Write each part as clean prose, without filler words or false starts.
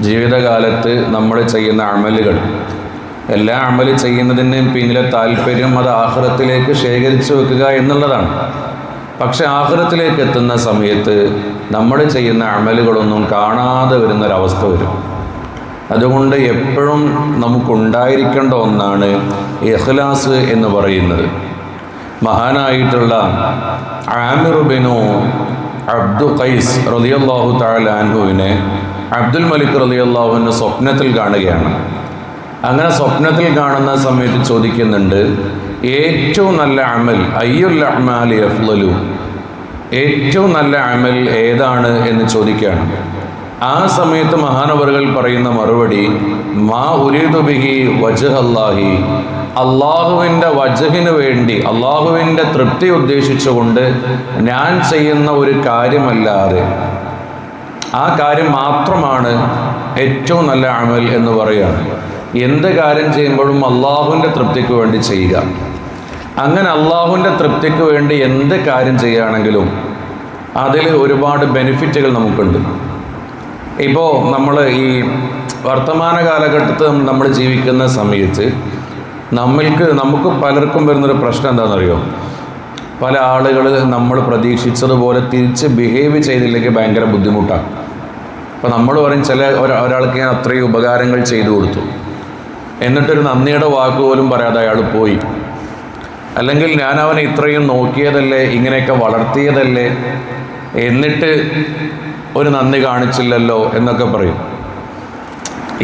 ജീവിതകാലത്ത് നമ്മൾ ചെയ്യുന്ന അമലുകൾ, എല്ലാ അമല് ചെയ്യുന്നതിൻ്റെയും പിന്നിലെ താല്പര്യം അത് ആഖിറത്തിലേക്ക് ശേഖരിച്ചു വെക്കുക എന്നുള്ളതാണ്. പക്ഷെ ആഖിറത്തിലേക്ക് എത്തുന്ന സമയത്ത് നമ്മൾ ചെയ്യുന്ന അമലുകളൊന്നും കാണാതെ വരുന്നൊരവസ്ഥ വരും. അതുകൊണ്ട് എപ്പോഴും നമുക്കുണ്ടായിരിക്കേണ്ട ഒന്നാണ് ഇഖ്ലാസ് എന്ന് പറയുന്നത്. മഹാനായിട്ടുള്ള ആമിർ ബിനു അബ്ദു ഖൈസ് റളിയല്ലാഹു തആല അൻഹുവിനെ അബ്ദുൽ മലിക് റളിയല്ലാഹു അൻഹു സ്വപ്നത്തിൽ കാണുകയാണ്. അങ്ങനെ സ്വപ്നത്തിൽ കാണുന്ന സമയത്ത് ചോദിക്കുന്നുണ്ട്, ഏറ്റവും നല്ല അമൽ അയ്യുൽ അഅ്മാലി അഫ്ളലു, ഏറ്റവും നല്ല അമൽ ഏതാണ് എന്ന് ചോദിക്കുകയാണ്. ആ സമയത്ത് മഹാനവറുകൾ പറയുന്ന മറുപടി, മാ ഉരീദു ബിഹി വജ്ഹ അല്ലാഹി, അള്ളാഹുവിൻ്റെ വജ്ഹിന് വേണ്ടി, അള്ളാഹുവിൻ്റെ തൃപ്തി ഉദ്ദേശിച്ചുകൊണ്ട് ഞാൻ ചെയ്യുന്ന ഒരു കാര്യമല്ലാതെ ആ കാര്യം മാത്രമാണ് ഏറ്റവും നല്ല അമൽ എന്ന് പറയുകയാണ്. എന്ത് കാര്യം ചെയ്യുമ്പോഴും അള്ളാഹുവിൻ്റെ തൃപ്തിക്ക് വേണ്ടി ചെയ്യുക. അങ്ങനെ അള്ളാഹുവിൻ്റെ തൃപ്തിക്ക് വേണ്ടി എന്ത് കാര്യം ചെയ്യുകയാണെങ്കിലും അതിൽ ഒരുപാട് ബെനിഫിറ്റുകൾ നമുക്കുണ്ട്. ഇപ്പോൾ നമ്മൾ ഈ വർത്തമാന കാലഘട്ടത്തിൽ നമ്മൾ ജീവിക്കുന്ന സമയത്ത് നമുക്ക് പലർക്കും വരുന്നൊരു പ്രശ്നം എന്താണെന്നറിയോ? പല ആളുകൾ നമ്മൾ പ്രതീക്ഷിച്ചതുപോലെ തിരിച്ച് ബിഹേവ് ചെയ്തില്ലെങ്കിൽ ഭയങ്കര ബുദ്ധിമുട്ടാണ്. അപ്പോൾ നമ്മൾ പറയും ഒരാൾക്ക് ഞാൻ അത്രയും ഉപകാരങ്ങൾ ചെയ്തു കൊടുത്തു, എന്നിട്ടൊരു നന്ദിയുടെ വാക്ക് പോലും പറയാതെ അയാൾ പോയി. അല്ലെങ്കിൽ ഞാൻ അവനെ ഇത്രയും നോക്കിയതല്ലേ, ഇങ്ങനെയൊക്കെ വളർത്തിയതല്ലേ, എന്നിട്ട് ഒരു നന്ദി കാണിച്ചില്ലല്ലോ എന്നൊക്കെ പറയും.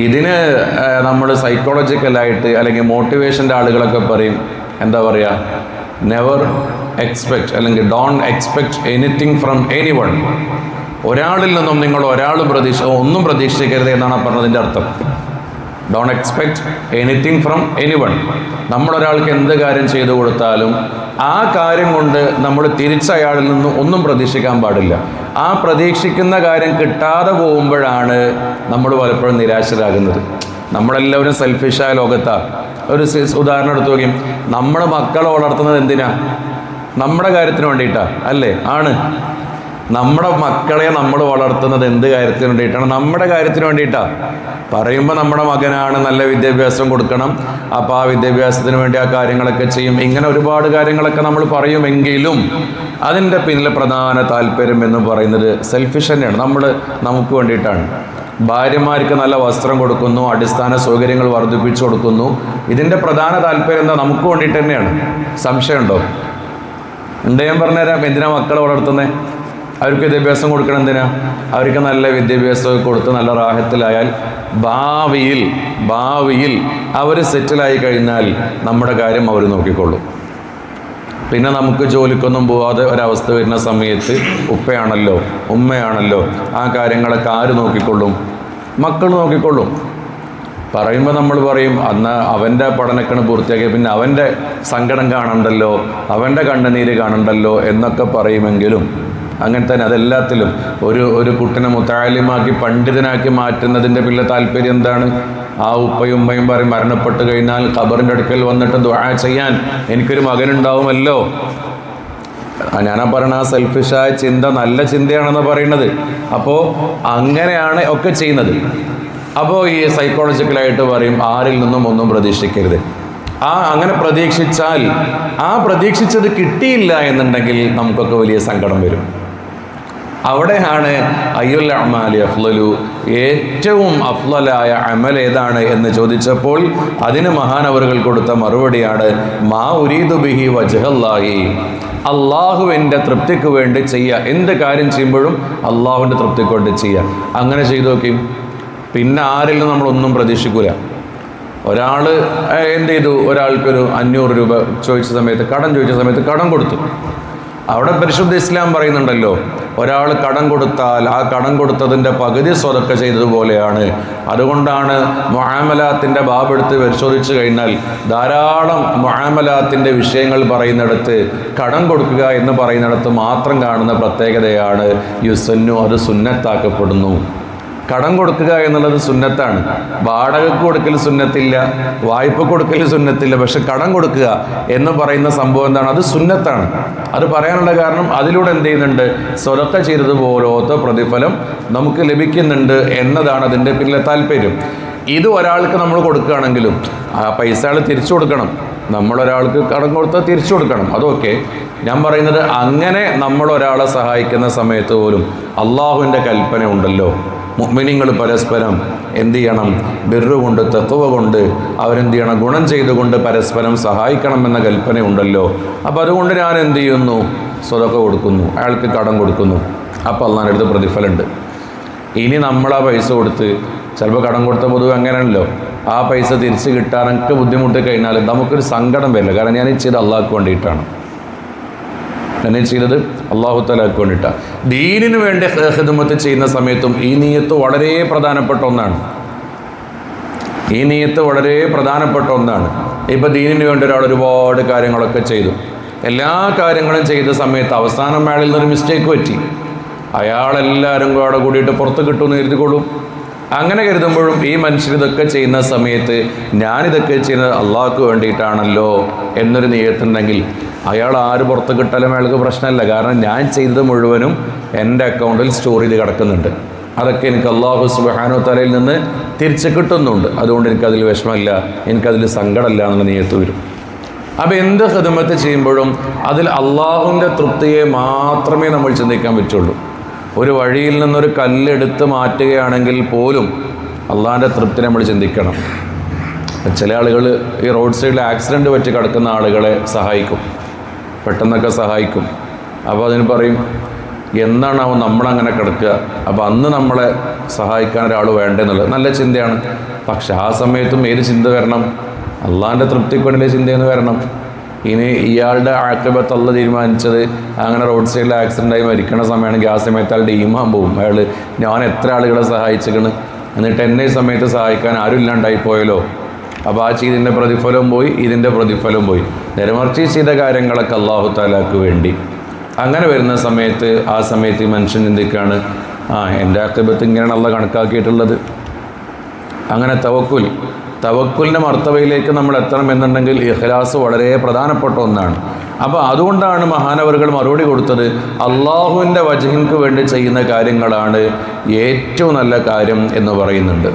ഇതിന് നമ്മൾ സൈക്കോളജിക്കലായിട്ട് അല്ലെങ്കിൽ മോട്ടിവേഷൻ്റെ ആളുകളൊക്കെ പറയും, എന്താ പറയുക, നെവർ എക്സ്പെക്റ്റ് അല്ലെങ്കിൽ don't expect anything from anyone. ഒരാളിൽ നിന്നും നിങ്ങൾ ഒന്നും പ്രതീക്ഷിക്കരുത് എന്നാണ് പറഞ്ഞതിൻ്റെ അർത്ഥം. Don't expect anything from anyone. നമ്മളൊരാൾക്ക് എന്ത് കാര്യം ചെയ്തു കൊടുത്താലും ആ കാര്യം കൊണ്ട് നമ്മൾ തിരിച്ചയാളിൽ നിന്നും ഒന്നും പ്രതീക്ഷിക്കാൻ പാടില്ല. ആ പ്രതീക്ഷിക്കുന്ന കാര്യം കിട്ടാതെ പോകുമ്പോഴാണ് നമ്മൾ പലപ്പോഴും നിരാശരാകുന്നത്. നമ്മളെല്ലാവരും സെൽഫിഷായ ലോകത്താണ്. ഒരു ഉദാഹരണം എടുത്തു നോക്കിയും, നമ്മുടെ മക്കളെ വളർത്തുന്നത് എന്തിനാ? നമ്മുടെ കാര്യത്തിന് വേണ്ടിയിട്ടാണ് അല്ലേ? ആണ്. നമ്മുടെ മക്കളെ നമ്മൾ വളർത്തുന്നത് എന്ത് കാര്യത്തിന് വേണ്ടിയിട്ടാണ്? നമ്മുടെ കാര്യത്തിന് വേണ്ടിയിട്ടാണ്. പറയുമ്പോൾ നമ്മുടെ മകനാണ്, നല്ല വിദ്യാഭ്യാസം കൊടുക്കണം, അപ്പോൾ ആ വിദ്യാഭ്യാസത്തിന് വേണ്ടി ആ കാര്യങ്ങളൊക്കെ ചെയ്യും. ഇങ്ങനെ ഒരുപാട് കാര്യങ്ങളൊക്കെ നമ്മൾ പറയുമെങ്കിലും അതിൻ്റെ പിന്നിലെ പ്രധാന താല്പര്യം എന്ന് പറയുന്നത് സെൽഫിഷ് തന്നെയാണ്. നമുക്ക് വേണ്ടിയിട്ടാണ്. ഭാര്യമാർക്ക് നല്ല വസ്ത്രം കൊടുക്കുന്നു, അടിസ്ഥാന സൗകര്യങ്ങൾ വർദ്ധിപ്പിച്ചു കൊടുക്കുന്നു. ഇതിൻ്റെ പ്രധാന താല്പര്യം എന്താ? നമുക്ക് വേണ്ടിയിട്ട് തന്നെയാണ്. സംശയമുണ്ടോ? ഉണ്ട്. ഞാൻ പറഞ്ഞുതരാം. എന്തിനാ മക്കളെ വളർത്തുന്നത്? അവർക്ക് വിദ്യാഭ്യാസം കൊടുക്കണം. എന്തിനാ? അവർക്ക് നല്ല വിദ്യാഭ്യാസമൊക്കെ കൊടുത്ത് നല്ല റാഹത്തിലായാൽ ഭാവിയിൽ അവർ സെറ്റിലായി കഴിഞ്ഞാൽ നമ്മുടെ കാര്യം അവർ നോക്കിക്കൊള്ളും. പിന്നെ നമുക്ക് ജോലിക്കൊന്നും പോവാതെ ഒരവസ്ഥ വരുന്ന സമയത്ത് ഉപ്പയാണല്ലോ ഉമ്മയാണല്ലോ ആ കാര്യങ്ങളൊക്കെ ആര് നോക്കിക്കൊള്ളും? മക്കൾ നോക്കിക്കൊള്ളും. പറയുമ്പോൾ നമ്മൾ പറയും, അന്ന് അവൻ്റെ പഠനക്കണ് പൂർത്തിയാക്കി പിന്നെ അവൻ്റെ സങ്കടം കാണണ്ടല്ലോ, അവൻ്റെ കണ്ണുനീര് കാണണ്ടല്ലോ എന്നൊക്കെ പറയുമെങ്കിലും അങ്ങനെ തന്നെ അതെല്ലാത്തിലും ഒരു കുട്ടിനെ മുത്തഅല്ലിമാക്കി പണ്ഡിതനാക്കി മാറ്റുന്നതിൻ്റെ പിന്നിലെ താല്പര്യം എന്താണ്? ആ ഉപ്പയും ഉമ്മയും പറയും, മരണപ്പെട്ട് കഴിഞ്ഞാൽ ഖബറിൻ്റെ അടുക്കൽ വന്നിട്ട് ദുആ ചെയ്യാൻ എനിക്കൊരു മകനുണ്ടാവുമല്ലോ. ഞാനാ പറയണ ആ സെൽഫിഷായ ചിന്ത നല്ല ചിന്തയാണെന്ന് പറയുന്നത്. അപ്പോൾ അങ്ങനെയാണ് ഒക്കെ ചെയ്യുന്നത്. അപ്പോൾ ഈ സൈക്കോളജിക്കലായിട്ട് പറയും, ആരിൽ നിന്നും ഒന്നും പ്രതീക്ഷിക്കരുത്. അങ്ങനെ പ്രതീക്ഷിച്ചാൽ ആ പ്രതീക്ഷിച്ചത് കിട്ടിയില്ല എന്നുണ്ടെങ്കിൽ നമുക്കൊക്കെ വലിയ സങ്കടം വരും. അവിടെയാണ് അയ്യുൽ അഅ്മാലി അഫ്ളലു, ഏറ്റവും അഫ്ളലായ അമൽ ഏതാണ് എന്ന് ചോദിച്ചപ്പോൾ അതിന് മഹാനവറുകൾ കൊടുത്ത മറുപടിയാണ് മാ ഉരീദു ബിഹി വജ്ഹല്ലാഹി, അള്ളാഹുവിൻ്റെ തൃപ്തിക്ക് വേണ്ടി ചെയ്യുക. എന്ത് കാര്യം ചെയ്യുമ്പോഴും അള്ളാഹുവിൻ്റെ തൃപ്തിക്ക് വേണ്ടി ചെയ്യുക. അങ്ങനെ ചെയ്തു നോക്കി, പിന്നെ ആരിൽ നിന്നും നമ്മളൊന്നും പ്രതീക്ഷിക്കൂല. ഒരാൾ എന്ത് ചെയ്തു? ഒരാൾക്കൊരു 500 രൂപ ചോദിച്ച സമയത്ത്, കടം ചോദിച്ച സമയത്ത് കടം കൊടുത്തു. അവിടെ പരിശുദ്ധ ഇസ്ലാം പറയുന്നുണ്ടല്ലോ, ഒരാൾ കടം കൊടുത്താൽ ആ കടം കൊടുത്തതിൻ്റെ പകുതി സ്വതക്ക ചെയ്തതുപോലെയാണ്. അതുകൊണ്ടാണ് മുആമലാത്തിൻ്റെ ബാബെടുത്ത് പരിശോധിച്ചു കഴിഞ്ഞാൽ ധാരാളം മുആമലാത്തിൻ്റെ വിഷയങ്ങൾ പറയുന്നിടത്ത് കടം കൊടുക്കുക എന്ന് പറയുന്നിടത്ത് മാത്രം കാണുന്ന പ്രത്യേകതയാണ് യുസന്നു, അത് സുന്നത്താക്കപ്പെടുന്നു. കടം കൊടുക്കുക എന്നുള്ളത് സുന്നത്താണ്. വാടകയ്ക്ക് കൊടുക്കൽ സുന്നത്തില്ല, വായ്പ കൊടുക്കൽ സുന്നത്തില്ല. പക്ഷെ കടം കൊടുക്കുക എന്ന് പറയുന്ന സംഭവം എന്താണ്? അത് സുന്നത്താണ്. അത് പറയാനുള്ള കാരണം അതിലൂടെ എന്ത് ചെയ്യുന്നുണ്ട്? സ്വതക്ക ചെയ്തതുപോലത്തെ പ്രതിഫലം നമുക്ക് ലഭിക്കുന്നുണ്ട് എന്നതാണ് അതിൻ്റെ പിന്നിലെ താല്പര്യം. ഇത് ഒരാൾക്ക് നമ്മൾ കൊടുക്കുകയാണെങ്കിലും ആ പൈസ ആൾ തിരിച്ചു കൊടുക്കണം. നമ്മളൊരാൾക്ക് കടം കൊടുത്താൽ തിരിച്ചു കൊടുക്കണം, അതൊക്കെ. ഞാൻ പറയുന്നത് അങ്ങനെ നമ്മൾ ഒരാളെ സഹായിക്കുന്ന സമയത്ത് പോലും അള്ളാഹുവിൻ്റെ കൽപ്പന ഉണ്ടല്ലോ, മുഅ്മിനീങ്ങൾ പരസ്പരം എന്ത് ചെയ്യണം? ബിർറ് കൊണ്ട്, തഖ്വ കൊണ്ട് അവരെന്ത് ചെയ്യണം? ഗുണം ചെയ്തുകൊണ്ട് പരസ്പരം സഹായിക്കണം എന്ന കൽപ്പന ഉണ്ടല്ലോ. അപ്പോൾ അതുകൊണ്ട് ഞാൻ എന്ത് ചെയ്യുന്നു? സ്വതക്ക കൊടുക്കുന്നു, അയാൾക്ക് കടം കൊടുക്കുന്നു. അപ്പോൾ അള്ളാഹിൻ്റെ അടുത്ത് പ്രതിഫലമുണ്ട്. ഇനി നമ്മൾ ആ പൈസ കൊടുത്ത്, ചിലപ്പോൾ കടം കൊടുത്ത പൊതുവെ അങ്ങനെയാണല്ലോ, ആ പൈസ തിരിച്ച് കിട്ടാനൊക്കെ ബുദ്ധിമുട്ടി കഴിഞ്ഞാൽ നമുക്കൊരു സങ്കടം വരില്ല. കാരണം ഞാൻ ചെയ്ത് അള്ളാഹ്ക്ക് വേണ്ടിയിട്ടാണ്, എന്നെ ചെയ്തത് അള്ളാഹു തആലക്ക് വേണ്ടിയിട്ടാണ്. ദീനിന് വേണ്ടി ഖിദ്മത്ത് ചെയ്യുന്ന സമയത്തും ഈ നിയ്യത്ത് വളരെ പ്രധാനപ്പെട്ട ഒന്നാണ്. ഈ നിയ്യത്ത് വളരെ പ്രധാനപ്പെട്ട ഒന്നാണ്. ഇപ്പം ദീനിന് വേണ്ടി ഒരാൾ ഒരുപാട് കാര്യങ്ങളൊക്കെ ചെയ്തു, എല്ലാ കാര്യങ്ങളും ചെയ്ത സമയത്ത് അവസാനം അയാളിൽ നിന്നൊരു മിസ്റ്റേക്ക് പറ്റി, അയാളെല്ലാവരും കൂടെ കൂടിയിട്ട് പുറത്ത് കിട്ടുമെന്ന് കരുതിക്കൊള്ളും. അങ്ങനെ കരുതുമ്പോഴും ഈ മനുഷ്യർ ഇതൊക്കെ ചെയ്യുന്ന സമയത്ത് ഞാനിതൊക്കെ ചെയ്യുന്നത് അള്ളാഹ്ക്ക് വേണ്ടിയിട്ടാണല്ലോ എന്നൊരു നിയ്യത്തുണ്ടെങ്കിൽ അയാൾ ആര് പുറത്ത് കിട്ടാലും അയാൾക്ക് പ്രശ്നമല്ല. കാരണം ഞാൻ ചെയ്തത് മുഴുവനും എൻ്റെ അക്കൗണ്ടിൽ സ്റ്റോർ ചെയ്ത് കിടക്കുന്നുണ്ട്, അതൊക്കെ എനിക്ക് അള്ളാഹു സുബ്ഹാനഹു തആലയിൽ നിന്ന് തിരിച്ച് കിട്ടുന്നുണ്ട്. അതുകൊണ്ട് എനിക്കതിൽ വിഷമമില്ല, എനിക്കതിൽ സങ്കടമില്ല എന്നുള്ള നിയ്യത്ത് വരും. അപ്പോൾ എന്ത് ഖിദ്മത്ത് ചെയ്യുമ്പോഴും അതിൽ അള്ളാഹുവിൻ്റെ തൃപ്തിയെ മാത്രമേ നമ്മൾ ചിന്തിക്കാൻ പറ്റുള്ളൂ. ഒരു വഴിയിൽ നിന്നൊരു കല്ലെടുത്ത് മാറ്റുകയാണെങ്കിൽ പോലും അള്ളാഹിൻ്റെ തൃപ്തി നമ്മൾ ചിന്തിക്കണം. ചില ആളുകൾ ഈ റോഡ് സൈഡിൽ ആക്സിഡൻറ്റ് പറ്റി കിടക്കുന്ന ആളുകളെ സഹായിക്കും, പെട്ടെന്നൊക്കെ സഹായിക്കും. അപ്പോൾ അതിന് പറയും, എന്നാണ് അവൻ നമ്മളങ്ങനെ കിടക്കുക, അപ്പോൾ അന്ന് നമ്മളെ സഹായിക്കാൻ ഒരാൾ വേണ്ടെന്നുള്ളത് നല്ല ചിന്തയാണ്. പക്ഷെ ആ സമയത്തും ഏത് ചിന്ത വരണം? അള്ളാഹിൻ്റെ തൃപ്തിക്ക് വേണ്ടിയുള്ള ചിന്തയെന്ന് വരണം. ഇനി ഇയാളുടെ ആക്കിബത്ത് അള്ളാഹ് തീരുമാനിച്ചത് അങ്ങനെ റോഡ് സൈഡിൽ ആക്സിഡൻ്റായി മരിക്കണ സമയമാണെങ്കിൽ ആ സമയത്ത് അയാളുടെ ഈമാൻ പോവും. അയാൾ ഞാൻ എത്ര ആളുകളെ സഹായിച്ചിരിക്കണം, എന്നിട്ട് എന്നെ സമയത്ത് സഹായിക്കാൻ ആരും ഇല്ലാണ്ടായി പോയല്ലോ, അപ്പോൾ ആ ചെയ്തിൻ്റെ പ്രതിഫലവും പോയി, ഇതിൻ്റെ പ്രതിഫലവും പോയി. നേരെമറിച്ച് ചെയ്ത കാര്യങ്ങളൊക്കെ അള്ളാഹു തആലക്ക് വേണ്ടി. അങ്ങനെ വരുന്ന സമയത്ത് ആ സമയത്ത് ഈ മനുഷ്യൻ ചിന്തിക്കുകയാണ്, എൻ്റെ ആക്കിബത്ത് ഇങ്ങനെയാണ് അള്ളാഹ് കണക്കാക്കിയിട്ടുള്ളത്. അങ്ങനെ തവക്കുലിൻ്റെ മർത്തബയിലേക്ക് നമ്മൾ എത്തണമെന്നുണ്ടെങ്കിൽ ഇഖ്ലാസ് വളരെ പ്രധാനപ്പെട്ട ഒന്നാണ്. അപ്പോൾ അതുകൊണ്ടാണ് മഹാനവറുകൾ മറുപടി കൊടുത്തത്, അള്ളാഹുവിൻ്റെ വജ്ഹിൻക്ക് വേണ്ടി ചെയ്യുന്ന കാര്യങ്ങളാണ് ഏറ്റവും നല്ല കാര്യം എന്ന് പറയുന്നുണ്ട്.